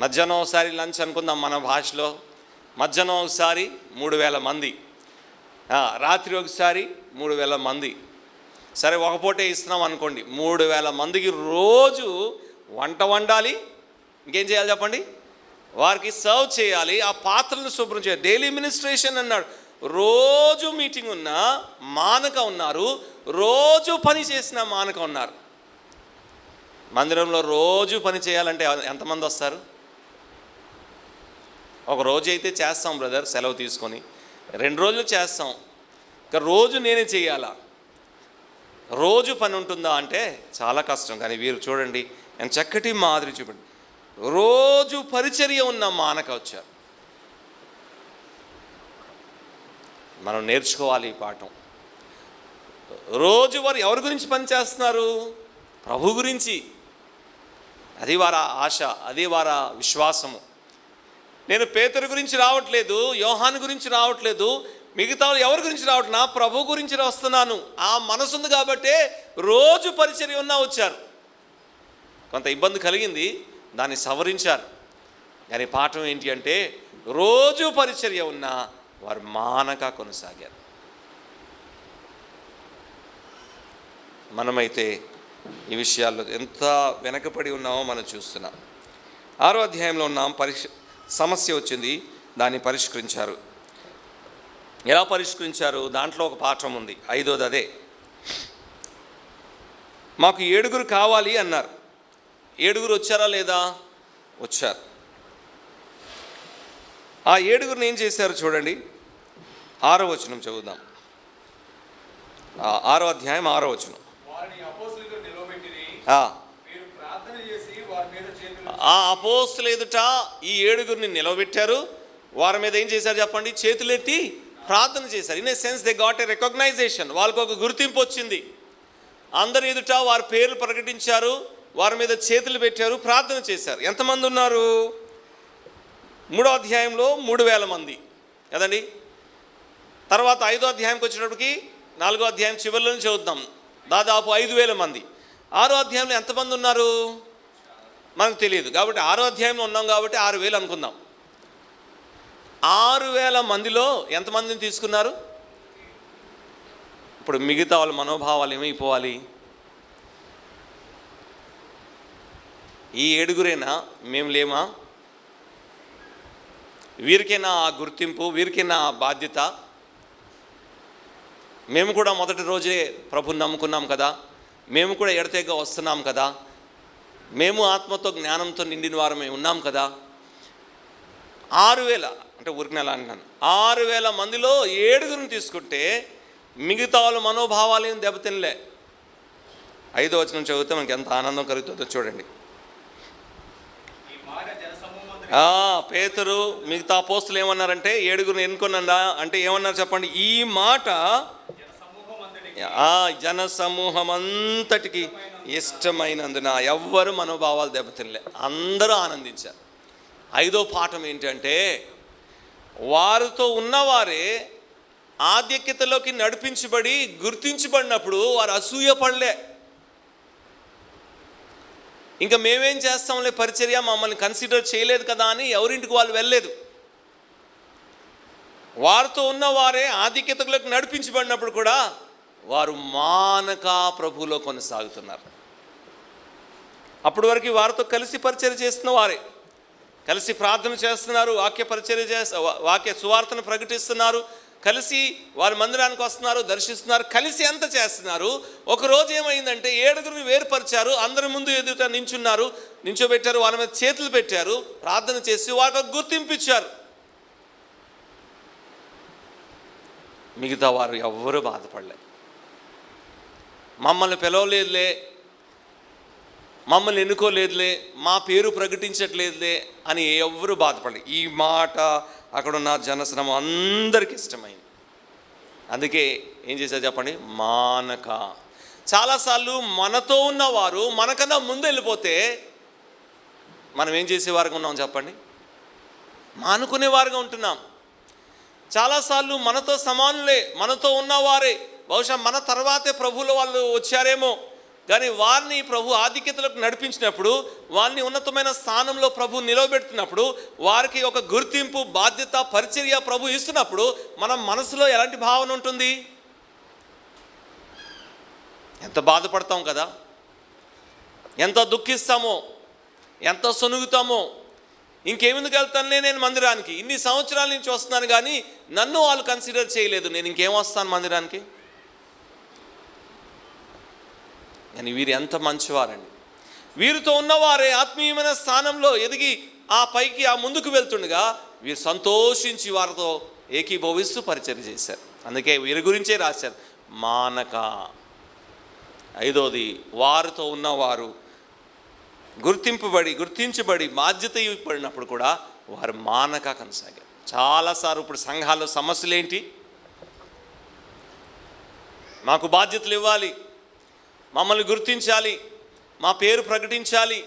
Speaker 1: మధ్యాహ్నం ఒకసారి లంచ్ అనుకుందాం మన భాషలో. మధ్యాహ్నం ఒకసారి 3000 మంది, రాత్రి ఒకసారి 3000 మంది. సరే ఒక పూటే ఇస్తున్నాం అనుకోండి, 3000 మందికి రోజు వంట వండాలి, ఇంకేం చేయాలి చెప్పండి, వారికి సర్వ్ చేయాలి, ఆ పాత్రలను శుభ్రం చేయాలి. డైలీ మినిస్ట్రేషన్ అన్నాడు. రోజు మీటింగ్ ఉన్నా మానక ఉన్నారు, రోజు పని చేసిన మానక ఉన్నారు. మందిరంలో రోజు పని చేయాలంటే ఎంతమంది వస్తారు? ఒక రోజు అయితే చేస్తాం బ్రదర్, సెలవు తీసుకొని 2 రోజులు చేస్తాం, ఇక రోజు నేనే చేయాలా? రోజు పని ఉంటుందా అంటే చాలా కష్టం. కానీ వీరు చూడండి ఎంత చక్కటి మాదిరి చూపండి, రోజు పరిచర్య ఉన్న మానక వచ్చారు. మనం నేర్చుకోవాలి ఈ పాఠం. రోజు వారు ఎవరి గురించి పని చేస్తున్నారు? ప్రభు గురించి. అది వారి ఆశ, అది వారి విశ్వాసము. నేను పేతురు గురించి రావట్లేదు, యోహాను గురించి రావట్లేదు, మిగతా ఎవరి గురించి రావట్లేదు, నా ప్రభు గురించి వస్తున్నాను. ఆ మనసు ఉంది కాబట్టే రోజు పరిచర్య ఉన్నా వచ్చారు. కొంత ఇబ్బంది కలిగింది, దాన్ని సవరించారు. కానీ పాఠం ఏంటి అంటే రోజు పరిచర్య ఉన్నా వారు మానక కొనసాగారు. మనమైతే ఈ విషయాల్లో ఎంత వెనకపడి ఉన్నామో మనం చూస్తున్నాం. 6వ అధ్యాయంలో ఉన్నాం. సమస్య వచ్చింది, దాన్ని పరిష్కరించారు. ఎలా పరిష్కరించారు? దాంట్లో ఒక పాఠం ఉంది. 5వది అదే. మాకు 7 కావాలి అన్నారు. 7 వచ్చారా లేదా? వచ్చారు. ఆ 7 ఏం చేశారు చూడండి. 6వ వచనం చదువుదాం. 6వ అధ్యాయం 6వ వచనం. ఆ అపోస్తుల ఎదుట ఈ 7 నిలవబెట్టారు. వారి మీద ఏం చేశారు చెప్పండి? చేతులెత్తి ప్రార్థన చేశారు. In a sense they got a recognition. వాళ్ళకు ఒక గుర్తింపు వచ్చింది. అందరి ఎదుట వారి పేర్లు ప్రకటించారు, వారి మీద చేతులు పెట్టారు, ప్రార్థన చేశారు. ఎంతమంది ఉన్నారు? 3వ అధ్యాయంలో 3000 మంది కదండి. తర్వాత 5వ అధ్యాయంకి వచ్చేటప్పటికి 4వ అధ్యాయం చివరిలో చదువుతాం, దాదాపు 5000 మంది. 6వ అధ్యాయంలో ఎంతమంది ఉన్నారు మనకు తెలియదు, కాబట్టి 6వ అధ్యాయంలో ఉన్నాం కాబట్టి 6000 అనుకుందాం. 6000 మందిలో ఎంతమందిని తీసుకున్నారు? ఇప్పుడు మిగతా వాళ్ళ మనోభావాలు ఏమైపోవాలి? ఈ 7 మేము లేమా? వీరికైనా ఆ గుర్తింపు, వీరికైనా ఆ బాధ్యత? మేము కూడా మొదటి రోజే ప్రభుని నమ్ముకున్నాం కదా, మేము కూడా ఎడతెగ వస్తున్నాం కదా, మేము ఆత్మతో జ్ఞానంతో నిండిన వారమే ఉన్నాం కదా. 6000 అంటే ఊరికి నెల అంటున్నాను. 6000 మందిలో 7 తీసుకుంటే మిగతా వాళ్ళ మనోభావాలు ఏం దెబ్బతినలే. 5వ వచనం చదివితే మనకి ఎంత ఆనందం కలుగుతుందో చూడండి. పేతురు మిగతా అపోస్తులు ఏమన్నారంటే 7 ఎన్నుకున్నా అంటే ఏమన్నారు చెప్పండి? ఈ మాట జన సమూహం అంతటికి ఇష్టమైనందున ఎవ్వరు మనోభావాలు దెబ్బతినలే, అందరూ ఆనందించారు. 5వ పాఠం ఏంటంటే వారితో ఉన్నవారే ఆధిక్యతలోకి నడిపించబడి గుర్తించబడినప్పుడు వారు అసూయపడలే. ఇంకా మేమేం చేస్తాంలే పరిచర్య, మమ్మల్ని కన్సిడర్ చేయలేదు కదా అని ఎవరింటికి వాళ్ళు వెళ్ళలేదు. వారితో ఉన్నవారే ఆధిక్యతలోకి నడిపించబడినప్పుడు కూడా వారు మానక ప్రభువులో కొనసాగుతున్నారు. అప్పటి వరకు వారితో కలిసి పరిచర్య చేస్తున్న వారే, కలిసి ప్రార్థన చేస్తున్నారు, వాక్య సువార్తను ప్రకటిస్తున్నారు, కలిసి వారి మందిరానికి వస్తున్నారు, దర్శిస్తున్నారు, కలిసి అంత చేస్తున్నారు. ఒకరోజు ఏమైందంటే 7 వేరుపరిచారు, అందరి ముందు ఎదుట నించోబెట్టారు, వాళ్ళ మీద చేతులు పెట్టారు, ప్రార్థన చేసి వారికి గుర్తింపు ఇచ్చారు. మిగతా వారు ఎవ్వరూ బాధపడలే. మమ్మల్ని పిలవలేదులే, మమ్మల్ని ఎన్నుకోలేదులే, మా పేరు ప్రకటించట్లేదులే అని ఎవ్వరూ బాధపడలేదు. ఈ మాట అక్కడున్న జనశ్రమ అందరికీ ఇష్టమైంది. అందుకే ఏం చేశారు చెప్పండి? మానక. చాలాసార్లు మనతో ఉన్నవారు మనకన్నా ముందు వెళ్ళిపోతే మనం ఏం చేసేవారుగా ఉన్నాం చెప్పండి? మానుకునేవారుగా ఉంటున్నాం. చాలాసార్లు మనతో సమానులే, మనతో ఉన్నవారే, బహుశా మన తర్వాతే ప్రభువులో వాళ్ళు వచ్చారేమో, కానీ వారిని ప్రభు ఆధిక్యతలకు నడిపించినప్పుడు, వారిని ఉన్నతమైన స్థానంలో ప్రభు నిలవబెడుతున్నప్పుడు, వారికి ఒక గుర్తింపు, బాధ్యత, పరిచర్య ప్రభు ఇస్తున్నప్పుడు మన మనసులో ఎలాంటి భావన ఉంటుంది? ఎంత బాధపడతాం కదా, ఎంత దుఃఖిస్తామో, ఎంత సొనుగుతామో. ఇంకెందుకు వెళ్తానులే నేను మందిరానికి, ఇన్ని సంవత్సరాల నుంచి వస్తున్నాను కానీ నన్ను వాళ్ళు కన్సిడర్ చేయలేదు, నేను ఇంకేం వస్తాను మందిరానికి అని. వీరు ఎంత మంచివారండి. వీరితో ఉన్నవారే ఆత్మీయమైన స్థానంలో ఎదిగి ఆ పైకి ఆ ముందుకు వెళ్తుండగా వీరు సంతోషించి వారితో ఏకీభవిస్తూ పరిచర్య చేశారు. అందుకే వీరి గురించే రాశారు, మానక. ఐదోది, వారితో ఉన్నవారు గుర్తించబడి బాధ్యత ఇవ్వబడినప్పుడు కూడా వారు మానక కొనసాగారు. చాలాసార్లు ఇప్పుడు సంఘాల్లో సమస్యలు ఏంటి? మాకు బాధ్యతలు ఇవ్వాలి, మమ్మల్ని గుర్తించాలి, మా పేరు ప్రకటించాలి,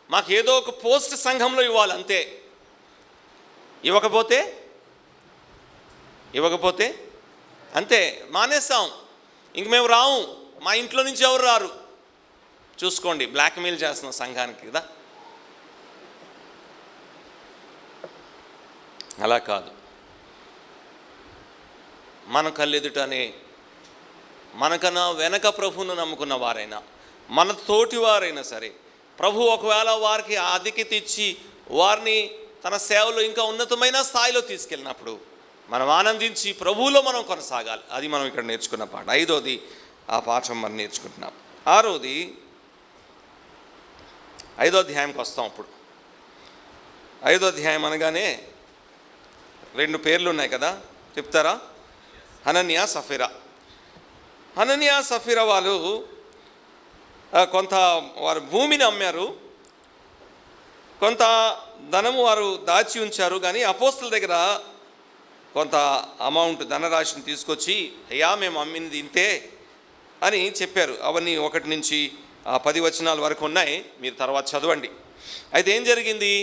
Speaker 1: మాకు ఏదో ఒక పోస్ట్ సంఘంలో ఇవ్వాలి, అంతే. ఇవ్వకపోతే అంతే, మానేస్తాం, ఇంక మేము రాము, మా ఇంట్లో నుంచి ఎవరు రారు. చూసుకోండి, బ్లాక్మెయిల్ చేస్తున్నాం సంఘానికి కదా. అలా కాదు. మన కళ్ళెదుటనే మనకన్నా వెనక ప్రభువును నమ్ముకున్న వారైనా, మన తోటి వారైనా సరే, ప్రభు ఒకవేళ వారికి ఆధిక్యత ఇచ్చి వారిని తన సేవలో ఇంకా ఉన్నతమైన స్థాయిలో తీసుకెళ్ళినప్పుడు మనం ఆనందించి ప్రభువులో మనం కొనసాగాలి. అది మనం ఇక్కడ నేర్చుకున్న పాఠం. ఐదోది, ఆ పాఠం మనం నేర్చుకుంటున్నాం. ఆరోది, 5వ అధ్యాయంకి వస్తాం. ఇప్పుడు 5వ అధ్యాయం అనగానే 2 పేర్లు ఉన్నాయి కదా, చెప్తారా? హనన్యా, సఫీరా. హనన్యా, సఫీరా వాళ్ళు కొంత వారు భూమిని అమ్మారు, కొంత ధనము వారు దాచి ఉంచారు. కానీ అపోస్తలుల దగ్గర కొంత అమౌంట్ ధనరాశిని తీసుకొచ్చి, అయ్యా మేము అమ్మింది ఇంతే అని చెప్పారు. అవన్నీ 1 నుంచి 10 వచనాల వరకు ఉన్నాయి, మీరు తర్వాత చదవండి. అయితే ఏం జరిగింది?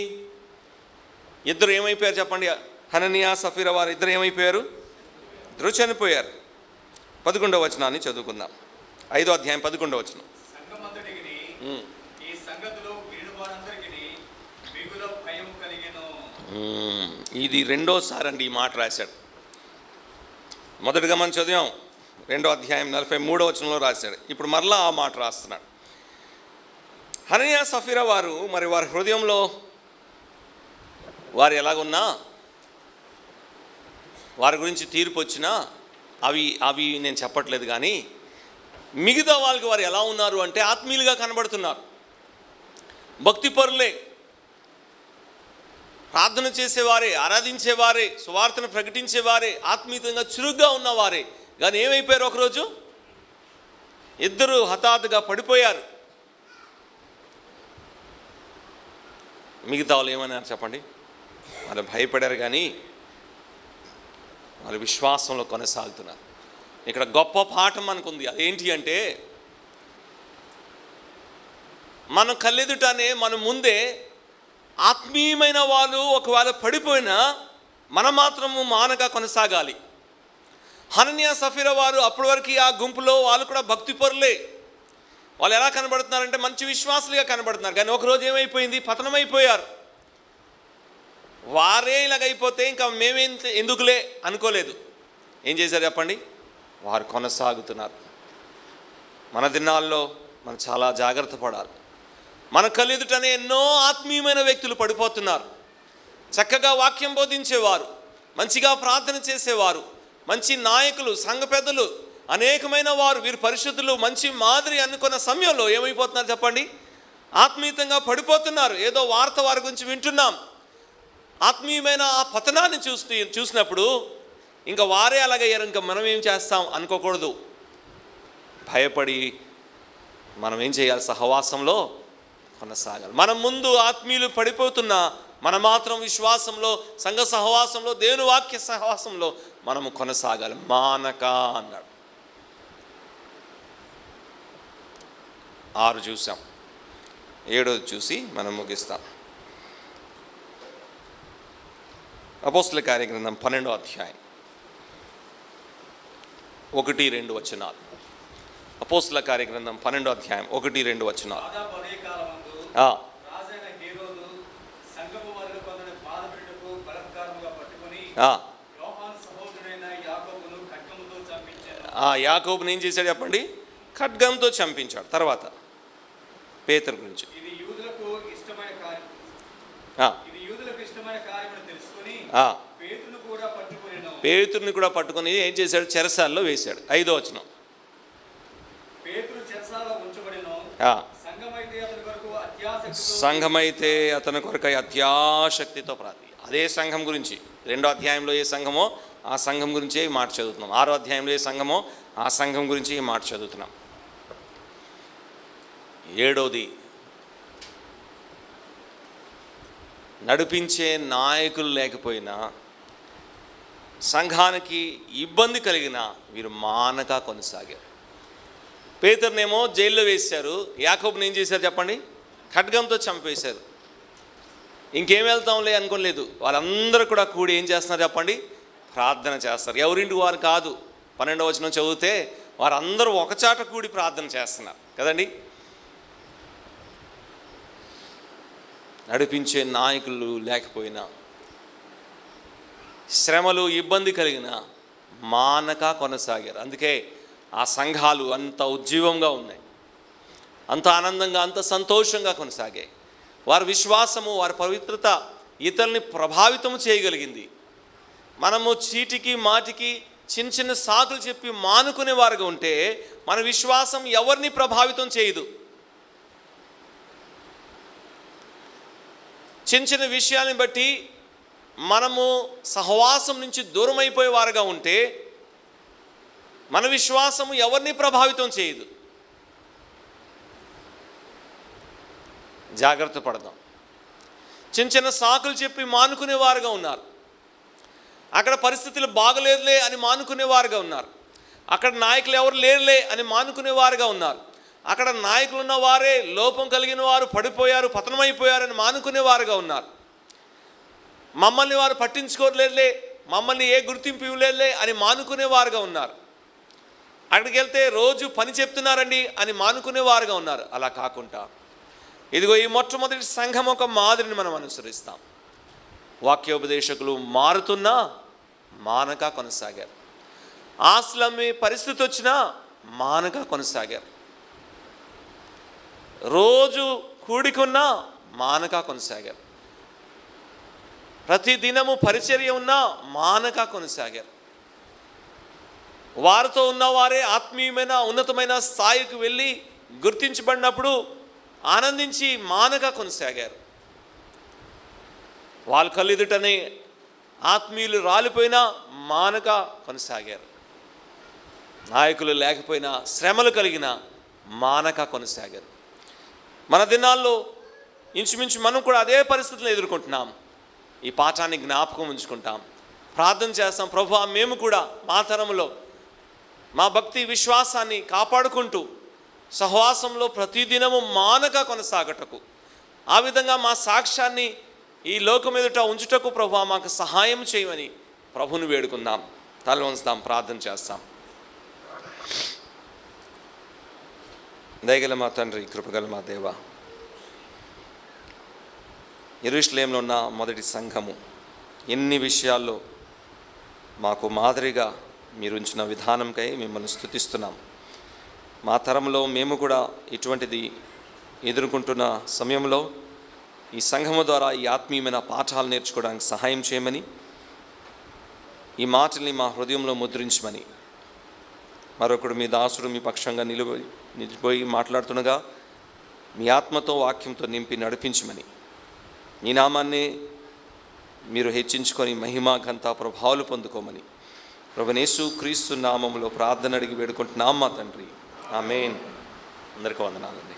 Speaker 1: ఇద్దరు ఏమైపోయారు చెప్పండి? హనన్యా, సఫీరా వారు ఇద్దరు ఏమైపోయారు? ఇద్దరు చనిపోయారు. 11వ వచనాన్ని చదువుకుందాం. 5వ అధ్యాయం 11వ వచనం. ఇది రెండోసారి అండి ఈ మాట రాశాడు. మొదటిగా మనం చదివాం, 2వ అధ్యాయం 43వ వచనంలో రాశాడు. ఇప్పుడు మరలా ఆ మాట రాస్తున్నాడు. హనన్యా, సఫీరా వారు మరి వారి హృదయంలో వారు ఎలాగున్నా, వారి గురించి తీర్పు వచ్చినా అవి నేను చెప్పట్లేదు. కానీ మిగతా వాళ్ళకి వారు ఎలా ఉన్నారు అంటే ఆత్మీయులుగా కనబడుతున్నారు, భక్తిపరులే, ప్రార్థన చేసేవారే, ఆరాధించేవారే, సువార్తను ప్రకటించేవారే, ఆత్మీయంగా చురుగ్గా ఉన్నవారే. కానీ ఏమైపోయారు? ఒకరోజు ఇద్దరు హఠాత్తుగా పడిపోయారు. మిగతా వాళ్ళు ఏమన్నారు చెప్పండి? వాళ్ళు భయపడారు కానీ వాళ్ళు విశ్వాసంలో కొనసాగుతున్నారు. ఇక్కడ గొప్ప పాఠం మనకుంది. అదేంటి అంటే, మన కళ్ళెదుటనే మన ముందే ఆత్మీయమైన వాళ్ళు ఒకవేళ పడిపోయినా మనం మాత్రము మానక కొనసాగాలి. హనన్యా, సఫీరా వారు అప్పటి వరకు ఆ గుంపులో వాళ్ళు కూడా భక్తిపరులే. వాళ్ళు ఎలా కనబడుతున్నారంటే మంచి విశ్వాసులుగా కనబడుతున్నారు. కానీ ఒకరోజు ఏమైపోయింది? పతనమైపోయారు. వారే ఇలాగైపోతే ఇంకా మేమేం ఎందుకులే అనుకోలేదు. ఏం చేశారు చెప్పండి? వారు కొనసాగుతున్నారు. మన దినాల్లో మనం చాలా జాగ్రత్త పడాలి. మన కళ్ళెదుటనే ఎన్నో ఆత్మీయమైన వ్యక్తులు పడిపోతున్నారు. చక్కగా వాక్యం బోధించేవారు, మంచిగా ప్రార్థన చేసేవారు, మంచి నాయకులు, సంఘ పెద్దలు, అనేకమైన వారు, వీరు పరిశుద్ధులు, మంచి మాదిరి అనుకున్న సమయంలో ఏమైపోతున్నారు చెప్పండి? ఆత్మీయంగా పడిపోతున్నారు. ఏదో వార్త వారి గురించి వింటున్నాం, ఆత్మీయమైన ఆ పతనాన్ని చూసినప్పుడు ఇంకా వారే అలాగయ్యారు, ఇంకా మనం ఏం చేస్తాం అనుకోకూడదు. భయపడి మనం ఏం చేయాలి? సహవాసంలో కొనసాగాలి. మనం ముందు ఆత్మీయులు పడిపోతున్నా మనం మాత్రం విశ్వాసంలో, సంఘ సహవాసంలో, దేవుని వాక్య సహవాసంలో మనము కొనసాగాలి. మానక అన్నాడు. 6 చూసాం, 7వ చూసి మనం ముగిస్తాం. అపోస్తల కార్యగ్రంథం 12వ అధ్యాయం 1-2 వచనాలు. అపోస్తల కార్యగ్రంథం 12వ అధ్యాయం 1-2 వచనాలు. యాకోబుని ఏం చేశాడు చెప్పండి? ఖడ్గంతో చంపించాడు. తర్వాత పేతురు గురించి
Speaker 2: ఇది యూదులకు ఇష్టమైన కార్యం తెలుసుకొని
Speaker 1: పేతురుని కూడా పట్టుకొని ఏం చేశాడు? చెరసాల్లో వేశాడు. 5వ వచనం. సంఘమైతే అతని కొరకు అత్యాసక్తితో ప్రార్థి. అదే సంఘం గురించి 2వ అధ్యాయంలో ఏ సంఘమో ఆ సంఘం గురించే ఈ మాట చదువుతున్నాం. 6వ అధ్యాయంలో ఏ సంఘమో ఆ సంఘం గురించి ఈ మాట చదువుతున్నాం. 7వది, నడిపించే నాయకులు లేకపోయినా సంఘానికి ఇబ్బంది కలిగిన వీరు మానక కొనసాగారు. పేతురునేమో జైల్లో వేశారు, యాకోబుని ఏం చేశారు చెప్పండి? ఖడ్గంతో చంపేశారు. ఇంకేం వెళ్తాంలే అనుకోలేదు. వాళ్ళందరూ కూడా కూడి ఏం చేస్తున్నారు చెప్పండి? ప్రార్థన చేస్తారు. ఎవరింటి వారు కాదు. 12వ వచనం చదివితే వారందరూ ఒకచాట కూడి ప్రార్థన చేస్తున్నారు కదండి. నడిపించే నాయకులు లేకపోయినా, శ్రమలు ఇబ్బంది కలిగిన మానక కొనసాగారు. అందుకే ఆ సంఘాలు అంత ఉజ్జీవంగా ఉన్నాయి, అంత ఆనందంగా, అంత సంతోషంగా కొనసాగాయి. వారి విశ్వాసము, వారి పవిత్రత ఇతరుల్ని ప్రభావితం చేయగలిగింది. మనము చీటికి మాటికి చిన్న చిన్న సాకులు చెప్పి మానుకునే వారుగా ఉంటే మన విశ్వాసం ఎవరిని ప్రభావితం చేయదు. చిన్న చిన్న విషయాన్ని బట్టి మనము సహవాసం నుంచి దూరం అయిపోయేవారుగా ఉంటే మన విశ్వాసము ఎవరిని ప్రభావితం చేయదు. జాగ్రత్త పడదాం. చిన్న చిన్న సాకులు చెప్పి మానుకునేవారుగా ఉన్నారు. అక్కడ పరిస్థితులు బాగలేదులే అని మానుకునేవారుగా ఉన్నారు. అక్కడ నాయకులు ఎవరు లేరులే అని మానుకునేవారుగా ఉన్నారు. అక్కడ నాయకులు ఉన్న వారే లోపం కలిగిన వారు పడిపోయారు, పతనమైపోయారని మానుకునేవారుగా ఉన్నారు. మమ్మల్ని వారు పట్టించుకోలేదులే, మమ్మల్ని ఏ గుర్తింపు ఇవ్వలేదులే అని మానుకునేవారుగా ఉన్నారు. అక్కడికి వెళ్తే రోజు పని చెప్తున్నారండి అని మానుకునేవారుగా ఉన్నారు. అలా కాకుండా ఇదిగో ఈ మొట్టమొదటి సంఘం ఒక మాదిరిని మనం అనుసరిస్తాం. వాక్యోపదేశకులు మారుతున్నా మానక కొనసాగారు. ఆస్తులమ్మే పరిస్థితి వచ్చినా మానక కొనసాగారు. రోజు కూడికున్నా మానక కొనసాగారు. ప్రతి దినము పరిచర్య ఉన్నా మానక కొనసాగారు. వారితో ఉన్నవారే ఆత్మీయమైన ఉన్నతమైన స్థాయికి వెళ్ళి గుర్తించబడినప్పుడు ఆనందించి మానక కొనసాగారు. వాళ్ళ కళ్ళెదుటనే ఆత్మీయులు రాలిపోయినా మానక కొనసాగారు. నాయకులు లేకపోయినా శ్రమలు కలిగిన మానక కొనసాగారు. మన దినాల్లో ఇంచుమించు మనం కూడా అదే పరిస్థితులను ఎదుర్కొంటున్నాం. ఈ పాఠాన్ని జ్ఞాపకం ఉంచుకుంటాం, ప్రార్థన చేస్తాం. ప్రభువా, మేము కూడా మా తరంలో మా భక్తి విశ్వాసాన్ని కాపాడుకుంటూ సహవాసంలో ప్రతిదినము మానక కొనసాగటకు, ఆ విధంగా మా సాక్ష్యాన్ని ఈ లోకం ఎదుట ఉంచుటకు ప్రభువా మాకు సహాయం చేయమని ప్రభుని వేడుకుందాం. తల వంచుతాం, ప్రార్థన చేస్తాం. దయగల మా తండ్రి, కృపగల మా దేవ, యెరూషలేములో ఉన్న మొదటి సంఘము ఎన్ని విషయాల్లో మాకు మాదిరిగా మీరు ఉంచిన విధానంకై మిమ్మల్ని స్తుతిస్తున్నాం. మా తరంలో మేము కూడా ఇటువంటిది ఎదుర్కొంటున్న సమయంలో ఈ సంఘము ద్వారా ఈ ఆత్మీయమైన పాఠాలు నేర్చుకోవడానికి సహాయం చేయమని, ఈ మాటల్ని మా హృదయంలో ముద్రించమని, మరొకడు మీ దాసుడు మీ పక్షంగా నిలిచిపోయి మాట్లాడుతుండగా మీ ఆత్మతో వాక్యంతో నింపి నడిపించమని, మీ నామాన్ని మీరు హెచ్చించుకొని మహిమ ఘనత ప్రభావాలు పొందుకోమని ప్రభువైన యేసు క్రీస్తు నామములో ప్రార్థన అడిగి వేడుకుంటున్నాం మా తండ్రి. ఆమేన్. అందరికీ వందనాలండి.